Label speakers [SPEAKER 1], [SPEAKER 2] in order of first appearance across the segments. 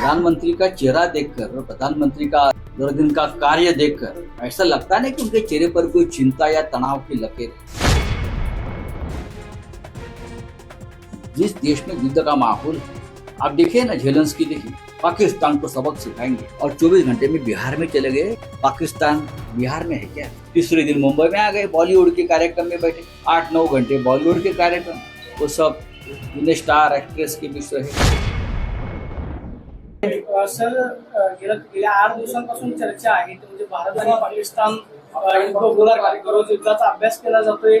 [SPEAKER 1] प्रधानमंत्री का चेहरा देखकर, प्रधानमंत्री का दिन का कार्य देखकर ऐसा लगता नहीं कि उनके चेहरे पर कोई चिंता या तनाव की लकीर है। जिस देश में युद्ध का माहौल, आप देखिए ना, जेलेंस्की देखिए, पाकिस्तान को सबक सिखाएंगे और 24 घंटे में बिहार में चले गए। पाकिस्तान बिहार में है क्या? तीसरे दिन मुंबई में आ गए, बॉलीवुड के कार्यक्रम में बैठे, 8-9 घंटे बॉलीवुड के कार्यक्रम, वो सब स्टार एक्ट्रेस के विषय है।
[SPEAKER 2] सर, गेल्या 8 दिवसांपासून चर्चा आहे ती म्हणजे भारत आणि पाकिस्तान युद्धाचा अभ्यास केला जातोय,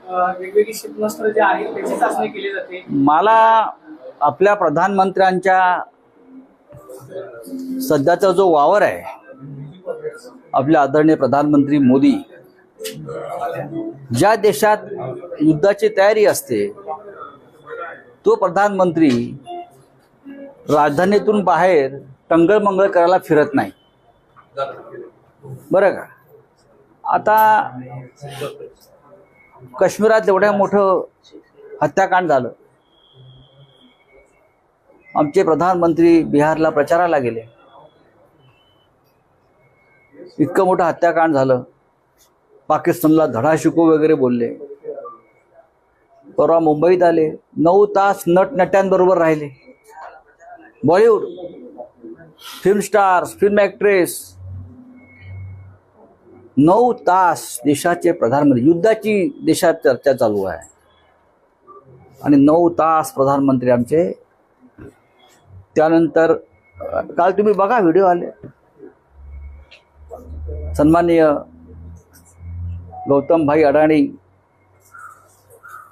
[SPEAKER 2] वेगवेगळी क्षेपणास्त्र जे आहेत त्याची चाचणी केली जाते।
[SPEAKER 1] मला आपल्या प्रधानमंत्र्यांच्या सध्याचा जो वावर आहे, आपले आदरणीय प्रधानमंत्री मोदी, ज्या देशात युद्धाची तयारी असते तो प्रधानमंत्री राजधानीतून बाहेर टंगळमंगळ करायला फिरत नाही, बरं का? आता काश्मीरात एवढं मोठं हत्याकांड झालं, आमचे प्रधानमंत्री बिहारला प्रचाराला गेले, इतकं मोठं हत्याकांड झालं, पाकिस्तानला धडा शिकवू वगैरे बोलले। परवा मुंबईत आले, 9 तास नटनट्यांबरोबर राहिले, Bollywood film stars, film actress, 9 तास देशाचे प्रधानमंत्री, युद्धाची देशात चर्चा चालू आहे आणि 9 तास प्रधानमंत्री आमचे। त्यानंतर काल तुम्ही बघा, व्हिडिओ आले, सन्माननीय गौतम भाई अडाणी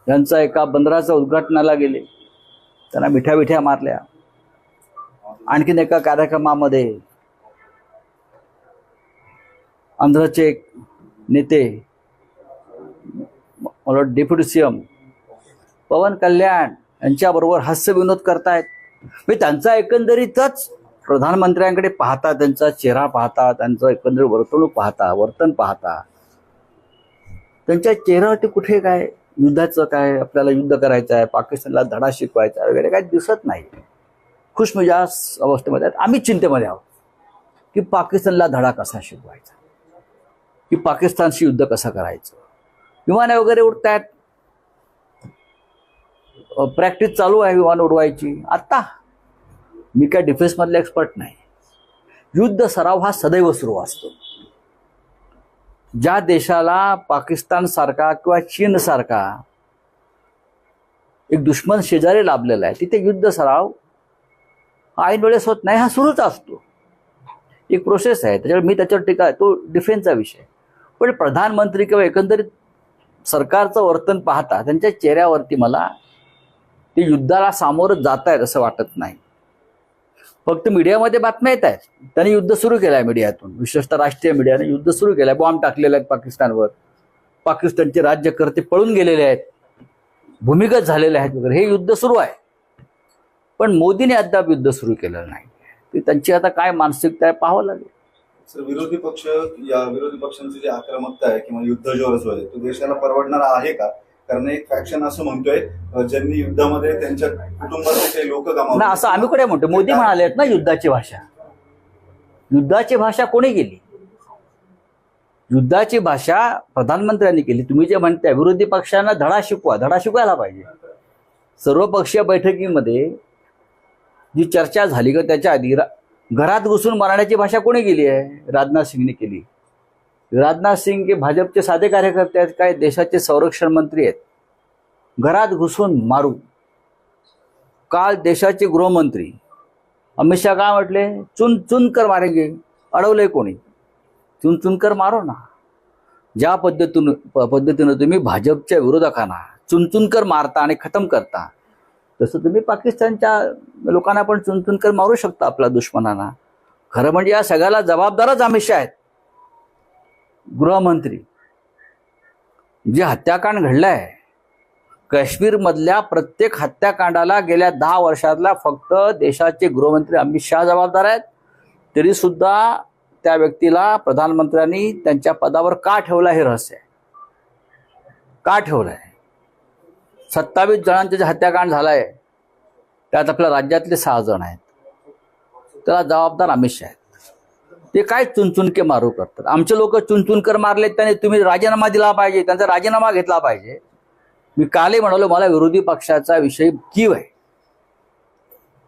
[SPEAKER 1] यांचा एका बंदराच्या उद्घाटनाला गेले, त्यांना मिठ्या मारल्या। आणखीन एका कार्यक्रमामध्ये आंध्रचे एक नेते, मला डेप्युटी सीएम पवन कल्याण यांच्याबरोबर हास्य विनोद करतायत। मी त्यांचा एकंदरीतच प्रधानमंत्र्यांकडे पाहता, त्यांचा चेहरा पाहता, त्यांचं एकंदरीत वर्तणूक पाहता, वर्तन पाहता, त्यांच्या चेहऱ्यावरती कुठे काय युद्धाचं काय, आपल्याला युद्ध करायचं आहे, पाकिस्तानला धडा शिकवायचा वगैरे काय दिसत नाही। खुशमिजाज अवस्थेमध्ये आहेत। आम्ही चिंतेमध्ये आहोत की पाकिस्तानला धडा कसा शिकवायचा, की पाकिस्तानशी युद्ध कसं करायचं। विमानं वगैरे उडतायत, प्रॅक्टिस चालू आहे विमान उडवायची। आता मी काय डिफेन्समधले एक्सपर्ट नाही, युद्ध सराव हा सदैव सुरू असतो। ज्या देशाला पाकिस्तान सारखा किंवा चीन सारखा एक दुश्मन शेजारी लाभलेला आहे, तिथे युद्ध सराव ऐन वेळेस होत नाही, हा सुरूच असतो, एक प्रोसेस आहे। त्याच्यावर मी त्याच्यावर टीका, तो डिफेन्सचा विषय। पण प्रधानमंत्री किंवा एकंदरीत सरकारचं वर्तन पाहता त्यांच्या चेहऱ्यावरती मला ते युद्धाला सामोरं जात आहेत असं वाटत नाही। फक्त मीडियामध्ये बातम्या येत आहेत, त्यांनी युद्ध सुरू केलं आहे, मीडियातून, विशेषतः राष्ट्रीय मीडियाने युद्ध सुरू केलं आहे, बॉम्ब टाकलेले आहेत पाकिस्तानवर, पाकिस्तानचे राज्यकर्ते पळून गेलेले आहेत, भूमिगत झालेले आहेत वगैरे, हे युद्ध सुरू आहे। पण मोदीने अद्याप युद्ध सुरू केलेलं नाही, की त्यांची आता काय मानसिकता आहे पाहावं लागेल।
[SPEAKER 3] सर, विरोधी पक्षांची जी आक्रमकता आहे किंवा युद्ध जो आहे तो देशाला परवडणारा आहे का? कारण एक फॅक्शन असं म्हणतोय ज्यांनी युद्धामध्ये त्यांच्या कुटुंबाचे काही लोक गमावले
[SPEAKER 1] ना, असं आम्ही कुठे म्हणतो? मोदी म्हणाले आहेत ना युद्धाची भाषा, युद्धाची भाषा कोणी केली? युद्धाची भाषा प्रधानमंत्र्यांनी केली। तुम्ही जे म्हणताय विरोधी पक्षांना धडा शिकवायला पाहिजे। सर्वपक्षीय बैठकीमध्ये जी चर्चा झाली का त्याच्या आधी घरात घुसून मारण्याची भाषा कोणी केली आहे? राजनाथ सिंगने केली। राजनाथ सिंग हे भाजपचे साधे कार्यकर्ते आहेत काय? देशाचे संरक्षण मंत्री आहेत। घरात घुसून मारू। काल देशाचे गृहमंत्री अमित शहा काय म्हटले? चुन चुन कर मारेंगे। अडवलंय कोणी? चुन चुन कर मारो ना। ज्या पद्धतीनं तुम्ही भाजपच्या विरोधकांना चुन चुन कर मारता आणि खतम करता, तसं तुम्ही पाकिस्तानच्या लोकांना पण चुन चुन कर मारू शकता, आपल्या दुश्मनांना। खरं म्हणजे या सगळ्याला जबाबदारच अमित शहा आहेत, गृहमंत्री। जे हत्याकांड घडलंय काश्मीरमधल्या प्रत्येक हत्याकांडाला गेल्या 10 वर्षातला फक्त देशाचे गृहमंत्री अमित शहा जबाबदार आहेत। तरी सुद्धा त्या व्यक्तीला प्रधानमंत्र्यांनी त्यांच्या पदावर का ठेवला हे रहस्य आहे। का ठेवलंय? 27 जणांचे जे हत्याकांड झालंय त्यात आपल्या राज्यातले 6 जण आहेत। त्याला जबाबदार अमित शहा आहेत. ते काय चुनचुनके मारू करतात. आमचे लोक चुनचुनकर मारले, त्याने तुम्ही राजीनामा दिला पाहिजे, त्यांचा राजीनामा घेतला पाहिजे. मी कालही म्हणालो, मला विरोधी पक्षाचा विषय कीव आहे.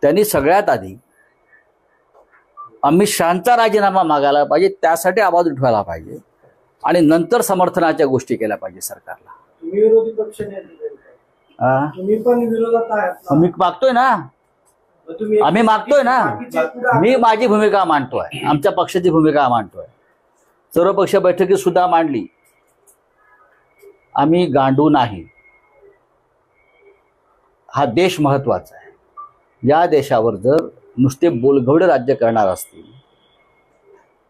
[SPEAKER 1] त्यांनी सगळ्यात आधी अमित शहाचा राजीनामा मागायला पाहिजे, त्यासाठी आवाज उठवायला पाहिजे आणि नंतर समर्थनाच्या गोष्टी केल्या पाहिजे सरकारला.
[SPEAKER 2] तुम्ही विरोधी पक्ष नेते,
[SPEAKER 1] हा?
[SPEAKER 2] तुम्ही पण विरोधात आहात.
[SPEAKER 1] मी मागतोय ना, आम्ही मागतोय ना. मी माझी भूमिका मांडतोय, आमच्या पक्षाची भूमिका मांडतोय. सर्वपक्षीय बैठकीत सुद्धा मांडली. आम्ही गांडू नाही. हा देश महत्वाचा आहे. या देशावर जर नुसते बोलघवडे राज्य करणार असतील,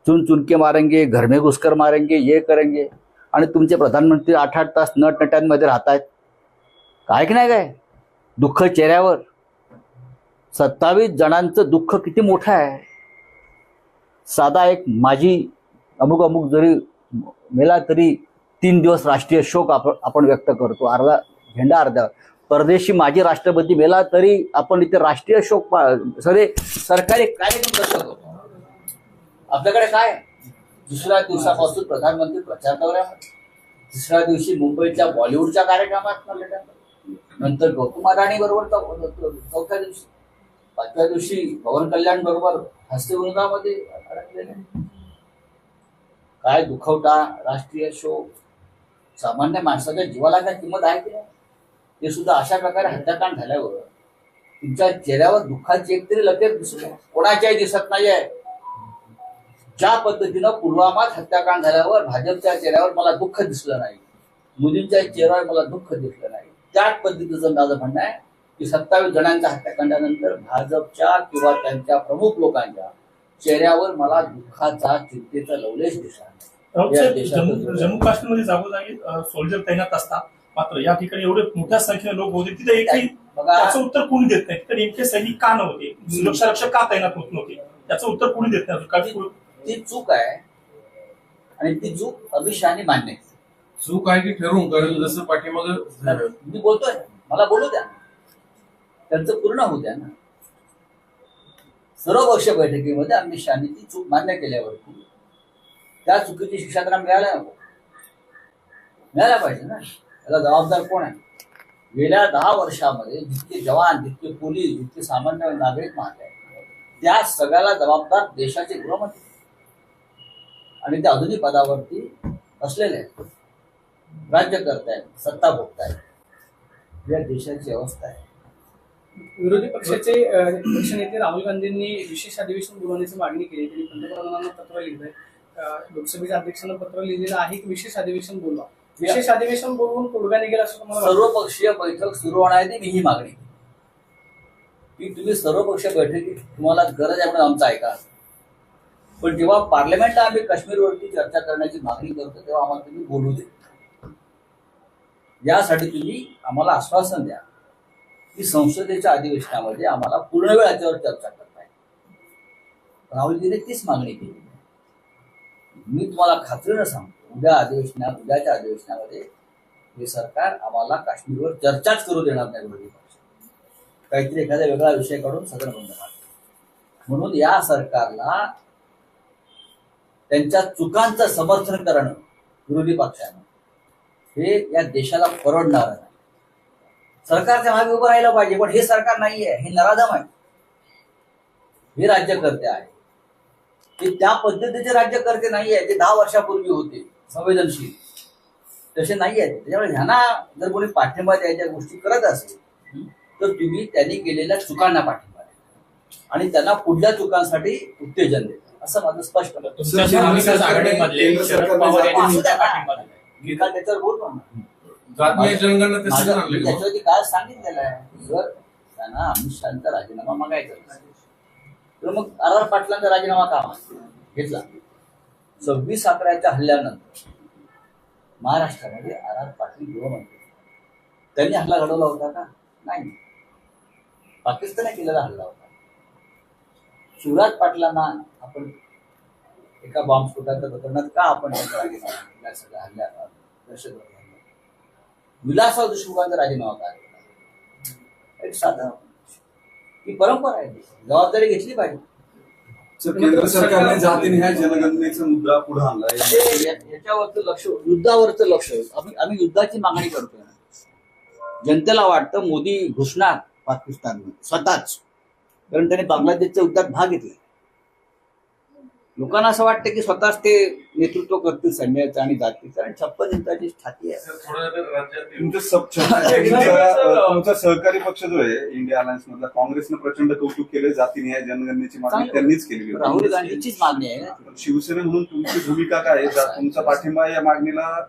[SPEAKER 1] चुन चुनके मारेंगे, घर में घुसकर मारेंगे, ये करेंगे, आणि तुमचे प्रधानमंत्री 8-8 तास नटनट्यांमध्ये राहतायत, काय की नाही काय दुःख चेहऱ्यावर. 27 जणांचं दुःख किती मोठं आहे. साधा एक माझी अमुक जरी मेला तरी 3 दिवस राष्ट्रीय शोक आपण व्यक्त करतो, अर्धा झेंडा अर्ध्या. परदेशी माजी राष्ट्रपती मेला तरी आपण इथे राष्ट्रीय शोक सगळे सरकारी कार्यक्रम कसं करतो. आपल्याकडे काय दुसऱ्या दिवसापासून प्रधानमंत्री प्रचार दौऱ्यामध्ये, तिसऱ्या दिवशी मुंबईच्या बॉलिवूडच्या कार्यक्रमात, नंतर गौतम अदाणी बरोबर चौथ्या दिवशी, 5व्या दिवशी पवन कल्याण बरोबर हस्तिवृंदामध्ये अडकलेले. काय दुखवटा राष्ट्रीय शोक. सामान्य माणसाच्या जीवाला काय किंमत आहे की नाही. ते सुद्धा अशा प्रकारे हत्याकांड झाल्यावर तुमच्या चेहऱ्यावर दुःखाची एकतरी लकेर दिसत, कोणाच्याही दिसत नाहीये. ज्या पद्धतीनं पुलवामात हत्याकांड झाल्यावर भाजपच्या चेहऱ्यावर मला दुःख दिसलं नाही, मोदींच्या चेहऱ्यावर मला दुःख दिसलं नाही, त्याच पद्धतीचं माझं म्हणणं आहे की 27 जणांच्या हत्याकांडानंतर भाजपच्या किंवा त्यांच्या प्रमुख लोकांच्या चेहऱ्यावर मला दुःखाचा, चिंतेचा लवलेश दिसला नाही.
[SPEAKER 4] जम्मू काश्मीरमध्ये जागोजागी सोल्जर तैनात असतात, मात्र या ठिकाणी एवढे मोठ्या संख्येने लोक होते, तिथे एकही त्याचं उत्तर कोणी देत नाही. तर नेमके सैनिक का नव्हते, सुरक्षा रक्षक का तैनात होत नव्हते, त्याचं उत्तर कोणी देत नाही.
[SPEAKER 1] ती चूक आहे आणि ती चूक अमित शहानी मान्य आहे.
[SPEAKER 5] चूक आहे की ठरवून, कारण जसं पाठीमागं
[SPEAKER 1] मी बोलतोय, मला बोलू द्या, त्यांचं पूर्ण होऊ द्या ना. सर्वपक्षीय बैठकीमध्ये अमित शहानी ती चूक मान्य केल्यावरती त्या चुकीची शिक्षा त्यांना मिळायला पाहिजे ना. त्याला जबाबदार कोण आहे. गेल्या 10 वर्षामध्ये जितके जवान, जितके पोलीस, जितके सामान्य नागरिक मारले, त्या सगळ्याला जबाबदार देशाचे गृहमंत्री आणि ते अजूनही पदावरती असलेले आहेत, राज्य करतायत, सत्ता भोगतायत. या देशाची अवस्था आहे.
[SPEAKER 2] विरोधी पक्षाचे पक्षनेते राहुल गांधींनी विशेष अधिवेशन बोलवण्याची मागणी केली. त्यांनी पंतप्रधानांना पत्र लिहिलंय, लोकसभेच्या अध्यक्षांना पत्र लिहिलेलं आहे की विशेष अधिवेशन बोलवा. विशेष अधिवेशन बोलवून तोडगा निघेल असं तुम्हाला
[SPEAKER 1] सर्वपक्षीय बैठक सुरू होणार आहे. मी ही मागणी की तुम्ही सर्वपक्षीय बैठकीत तुम्हाला गरज आहे म्हणून आमचं ऐका, पण जेव्हा पार्लमेंटला आम्ही काश्मीरवरती चर्चा करण्याची मागणी करतो तेव्हा आम्हाला तुम्ही बोलू दे. यासाठी तुम्ही आम्हाला आश्वासन द्या की संसदेच्या अधिवेशनामध्ये आम्हाला पूर्ण वेळ याच्यावर चर्चा करता येईल. राहुलजीने तीच मागणी केली. मी तुम्हाला खात्रीनं सांगतो, उद्याच्या अधिवेशनामध्ये हे सरकार आम्हाला काश्मीरवर चर्चाच करू देणार नाही. विरोधी पक्ष काहीतरी एखादा वेगळा विषय काढून सदन बंद करणार. म्हणून या सरकारला त्यांच्या चुकांचं समर्थन करणं विरोधी पक्षानं हे या देशाला परवडणार नाही. सरकारच्या मागे उभं राहिलं पाहिजे, पण हे सरकार नाहीये, हे नराधम आहे. हे राज्यकर्ते आहे, ते त्या पद्धतीचे राज्यकर्ते नाहीये जे 10 वर्षापूर्वी होते संवेदनशील, तसे नाही आहेत. त्याच्यामुळे ह्यांना जर कोणी पाठिंबा द्यायच्या गोष्टी करत असेल तर तुम्ही त्यांनी केलेल्या चुकांना पाठिंबा द्या आणि त्यांना पुढल्या चुकांसाठी उत्तेजन द्या, असं माझं स्पष्ट मत. त्याच्यावर बोलतो ना, त्याच्यावरती काय सांगितलेलं आहे. जर त्यांना अमित शहाचा राजीनामा मागायचा तर मग आर पाटलांचा राजीनामा का घेतला. 26/11 हल्ल्यानंतर महाराष्ट्रामध्ये आर पाटील गृहमंत्री, त्यांनी हल्ला घडवला होता का? नाही, पाकिस्तानने केलेला हल्ला होता. शिवराज पाटलांना आपण एका बॉम्बस्फोटाच्या प्रकरणात का आपण राजीनामा सगळ्या हल्ल्या दहशतवादी विलासराव देशमुखांचा राजीनामा का? एक साधा ही परंपरा आहे, जबाबदारी घेतली पाहिजे.
[SPEAKER 3] केंद्र सरकारने जातीनिहाय जनगणनेचा मुद्दा पुढे आणलाय.
[SPEAKER 1] याच्यावरचं लक्ष, युद्धावरचं लक्ष. आम्ही युद्धाची मागणी करतोय. जनतेला वाटतं मोदी घुसणार पाकिस्तानमध्ये स्वतःच, कारण त्याने बांगलादेशच्या युद्धात भाग घेतला. लोकांना असं वाटतं की स्वतःच ते नेतृत्व करतील सैन्याचं आणि जातील, कारण 56 इंचाची छाती आहे.
[SPEAKER 3] तुमचा सहकारी पक्ष जो आहे इंडिया अलायन्स मधला, काँग्रेसनं प्रचंड कौतुक केलं. जातीनिहाय जनगणनेची मागणी त्यांनीच केली.
[SPEAKER 1] राहुल गांधीचीच मागणी आहे.
[SPEAKER 3] शिवसेना म्हणून तुमची भूमिका काय आहे? तुमचा पाठिंबा या मागणीला?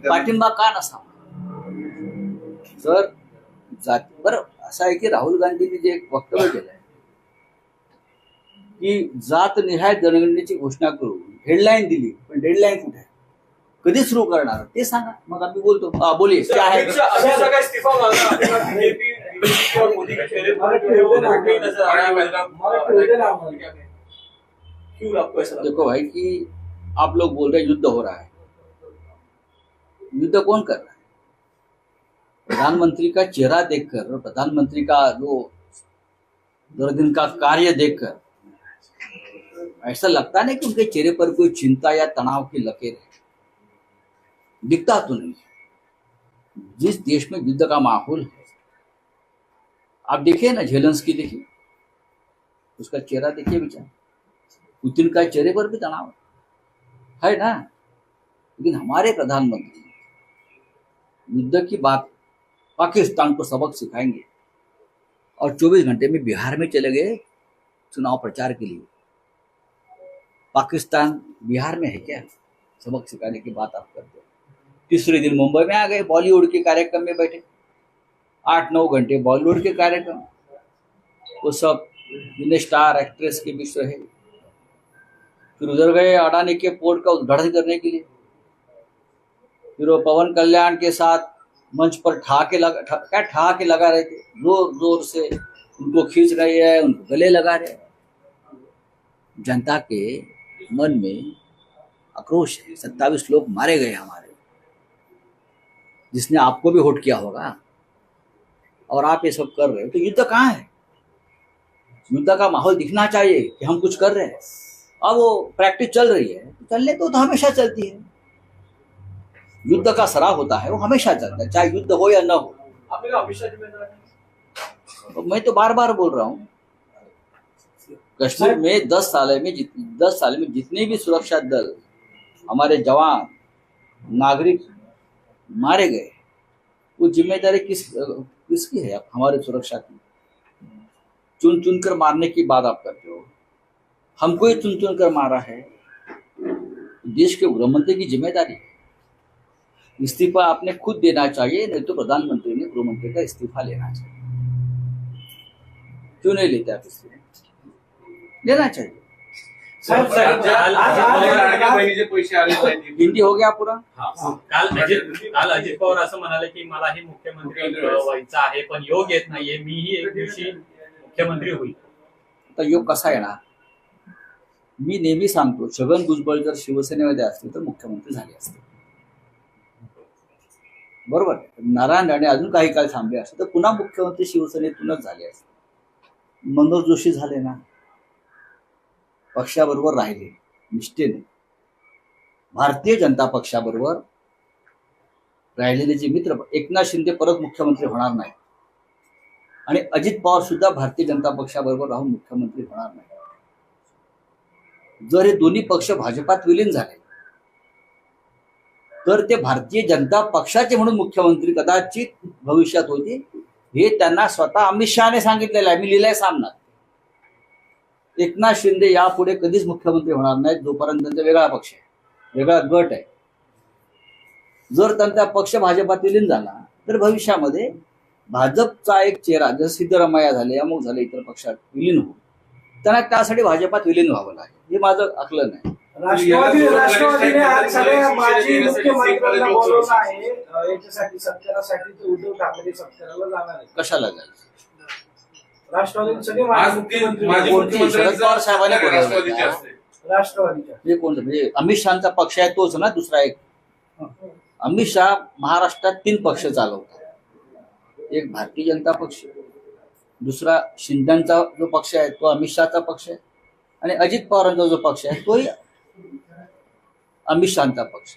[SPEAKER 1] पाठिंबा का नसावा? जर बरं असं आहे की राहुल गांधींनी जे एक वक्तव्य केलं आहे की जातनिहाय जनगणनेची घोषणा करून हेडलाईन दिली, पण डेडलाईन कुठे आहे, कधी सुरू करणार ते सांगा, मग आम्ही बोलतो. बोलिये क्या है? देखो भाई कि आप लोग बोल रहे युद्ध हो रहा है. युद्ध कौन कर रहा है? प्रधानमंत्री का चेहरा देखकर, प्रधानमंत्री का जो दिन का कार्य देखकर ऐसा लगता नहीं कि उनके चेहरे पर कोई चिंता या तनाव की लकीर है. दिखता तो नहीं. जिस देश में युद्ध का माहौल है, आप देखिए ना, झेलेंस्की देखिए, उसका चेहरा देखिए बेचारा. पुतिन का चेहरे पर भी तनाव है ना. लेकिन हमारे प्रधानमंत्री युद्ध की बात, पाकिस्तान को सबक सिखाएंगे और 24 घंटे में बिहार में चले गए चुनाव प्रचार के लिए. पाकिस्तान बिहार में है क्या? सबक सिखाने की बात आप करते हो. तीसरे दिन मुंबई में आ गए, बॉलीवुड के कार्यक्रम में बैठे, 8-9 घंटे बॉलीवुड के कार्यक्रम. वो सब जिन्हें स्टार एक्ट्रेस के विषय है. फिर उधर गए अडानी के पोर्ट का उद्घाटन करने के लिए. फिर वो पवन कल्याण के साथ मंच पर ठहाके लगा रहे थे, जोर जोर से उनको खींच रहे हैं, उनको गले लगा रहे हैं. जनता के मन में आक्रोश है. 27 लोग मारे गए हमारे, जिसने आपको भी वोट किया होगा, और आप ये सब कर रहे हो. तो युद्ध कहाँ है? युद्ध का माहौल दिखना चाहिए कि हम कुछ कर रहे हैं. अब वो प्रैक्टिस चल रही है, चलने तो हमेशा चलती है. युद्ध का सराव होता है, वो हमेशा चलता है, चाहे युद्ध हो या न हो. तो मैं तो बार बार बोल रहा हूँ, कश्मीर में 10 साल में जितने भी सुरक्षा दल, हमारे जवान, नागरिक मारे गए, वो जिम्मेदारी किसकी है? हमारे सुरक्षा की. चुन चुन कर मारने की बात आप करते हो. हमको ही चुन चुन कर मारा है. देश के गृहमंत्री की जिम्मेदारी है. इस्तीफा आपने खुद देना चाहिए, नहीं तो प्रधानमंत्री ने गृहमंत्री का इस्तीफा लेना चाहिए. क्यों नहीं लेते आप इस्तीफा? लेना चाहिए. हिंदी हो गया पुरा.
[SPEAKER 6] काल अजित पवार असं म्हणाले की मलाही मुख्यमंत्री व्हायचं आहे, पण योग येत नाहीये, मीही एक दिवशी मुख्यमंत्री होईल.
[SPEAKER 1] आता योग कसा येणार? मी नेहमी सांगतो, छगन भुजबळ जर शिवसेनेमध्ये असते तर मुख्यमंत्री झाले असते. बरोबर. नारायण राणे अजून काही काळ थांबले असते तर पुन्हा मुख्यमंत्री शिवसेनेतूनच झाले असते. मनोज जोशी झाले ना, पक्षाबरोबर राहिले निष्ठेने. भारतीय जनता पक्षाबरोबर राहिलेले जे मित्र, एकनाथ शिंदे परत मुख्यमंत्री होणार नाही, आणि अजित पवार सुद्धा भारतीय जनता पक्षाबरोबर राहून मुख्यमंत्री होणार नाही. जर हे दोन्ही पक्ष भाजपात विलीन झाले तर ते भारतीय जनता पक्षाचे म्हणून मुख्यमंत्री कदाचित भविष्यात होते. हे त्यांना स्वतः अमित शहाने सांगितलेलं आहे. मी लिहिलंय सामना. एकनाथ शिंदे यापुढे कधीच मुख्यमंत्री होणार नाहीत जोपर्यंत त्यांचा वेगळा पक्ष आहे, वेगळा गट आहे. जर त्यांचा पक्ष भाजपात विलीन झाला तर भविष्यामध्ये भाजपचा एक चेहरा, जसं सिद्धरामय्या झाले, अमुक झाले, इतर पक्षात विलीन होऊ, त्यांना त्यासाठी भाजपात विलीन व्हावं लागेल. हे माझं आकलन आहे.
[SPEAKER 2] राष्ट्रवादीने आज सगळ्या माजी मुख्यमंत्र्यांना बोलवलं आहे याच्यासाठी, सत्कारासाठी. ते उद्धव ठाकरे सत्काराला जाणार आहे.
[SPEAKER 1] कशाला जायचं?
[SPEAKER 2] राष्ट्रवादीचे सगळे माजी मुख्यमंत्री
[SPEAKER 1] शरद पवार साहेबांनी बोलवलं.
[SPEAKER 2] राष्ट्रवादीच्या
[SPEAKER 1] हे कोण? म्हणजे अमित शहाचा पक्ष आहे तोच ना. दुसरा एक अमित शहा महाराष्ट्रात 3 पक्ष चालवतात. एक भारतीय जनता पक्ष, दुसरा शिंदेचा जो पक्ष आहे तो अमित शहाचा पक्ष आहे, आणि अजित पवारांचा जो पक्ष आहे तोही अमित शहाचा पक्ष.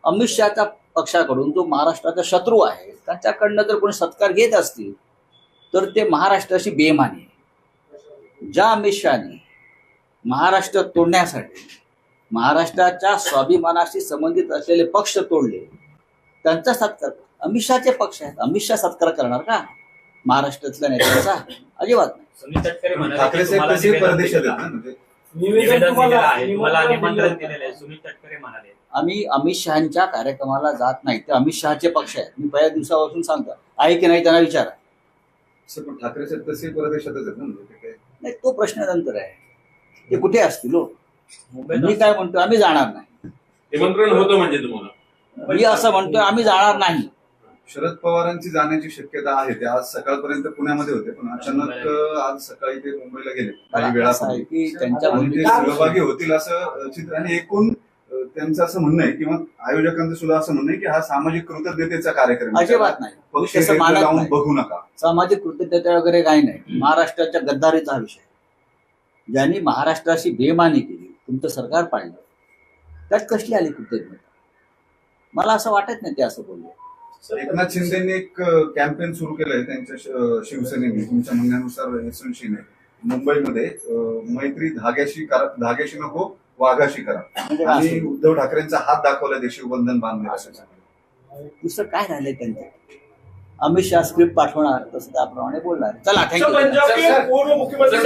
[SPEAKER 1] अमित शहाच्या पक्षाकडून जो महाराष्ट्राचा शत्रू आहे त्याच्याकडनं जर कोणी सत्कार घेत असतील तर ते महाराष्ट्राशी बेईमानी आहे. ज्या अमित शहाने महाराष्ट्र तोडण्यासाठी महाराष्ट्राच्या स्वाभिमानाशी संबंधित असलेले पक्ष तोडले त्यांचा सत्कार अमित शहाचे पक्ष आहेत. अमित शहा सत्कार करणार का महाराष्ट्रातल्या नेत्यांचा? अजिबात नाही.
[SPEAKER 6] सुनील तटकरे म्हणाले
[SPEAKER 3] ठाकरे
[SPEAKER 6] की
[SPEAKER 3] साहेब
[SPEAKER 6] तुम्हाला
[SPEAKER 3] तसे परदेशात
[SPEAKER 6] निवेदन
[SPEAKER 3] आहेत ना, म्हणजे
[SPEAKER 6] दिलेलं आहे, तुम्हाला निमंत्रण दिलेलं आहे, सुनील तटकरे म्हणाले.
[SPEAKER 1] आम्ही अमित शहाच्या कार्यक्रमाला जात नाही. ते अमित शहाचे पक्ष आहेत. मी पहिल्या दिवसापासून सांगतो आहे की नाही त्यांना विचारा.
[SPEAKER 3] असं पण ठाकरे साहेब तसे परदेशातच आहेत ना, म्हणजे ते काय
[SPEAKER 1] नाही तो प्रश्न नंतर आहे. ते कुठे असतील हो?
[SPEAKER 6] मुंबईत
[SPEAKER 1] मी काय म्हणतो आम्ही जाणार नाही.
[SPEAKER 5] निमंत्रण होतं म्हणजे तुम्हाला
[SPEAKER 1] मी असं म्हणतोय आम्ही जाणार नाही.
[SPEAKER 3] शरद पवारांची जाण्याची शक्यता आहे. ते आज सकाळपर्यंत पुण्यामध्ये होते पण अचानक आज सकाळी ते मुंबईला गेले काही
[SPEAKER 1] असं आहे
[SPEAKER 3] वेळापूर्वी
[SPEAKER 1] की त्यांच्या
[SPEAKER 3] आणि ते
[SPEAKER 1] भूमिका
[SPEAKER 3] सहभागी होतील असं चित्र. आणि एकूण त्यांचं असं म्हणणं आहे किंवा आयोजकांचं सुद्धा असं म्हणणं आहे की हा सामाजिक कृतज्ञतेचा कार्यक्रम आहे.
[SPEAKER 1] अजिबात नाही.
[SPEAKER 3] पक्ष
[SPEAKER 1] तसं
[SPEAKER 3] वेगळं
[SPEAKER 1] मानत
[SPEAKER 3] लावून
[SPEAKER 1] नाही.
[SPEAKER 3] बघू नका.
[SPEAKER 1] सामाजिक कृतज्ञता वगैरे काही नाही. महाराष्ट्राच्या गद्दारीचा हा विषय. ज्यांनी महाराष्ट्राशी बेईमानी केली तुमचं सरकार पाडलं त्यात कसली आली कृतज्ञता? मला असं वाटत नाही ते असं बोलले.
[SPEAKER 3] एकनाथ शिंदेनी एक कॅम्पेन सुरू केलंय त्यांच्या शिवसेनेने तुमच्या म्हणण्यानुसार यशस्वीने मुंबईमध्ये मैत्री धाग्याशी नको वाघाशी करा
[SPEAKER 1] म्हणजे
[SPEAKER 3] आणि
[SPEAKER 1] असं.
[SPEAKER 3] उद्धव ठाकरेंचा हात दाखवला देशी बंधन बांधले असं सांगितलं.
[SPEAKER 1] दुसरं काय राहिलंय त्यांचं? अमित शहा स्क्रिप्ट पाठवणार तसं त्याप्रमाणे बोलणार. चला थँक्यू.
[SPEAKER 5] पंजाबचे पूर्व मुख्यमंत्री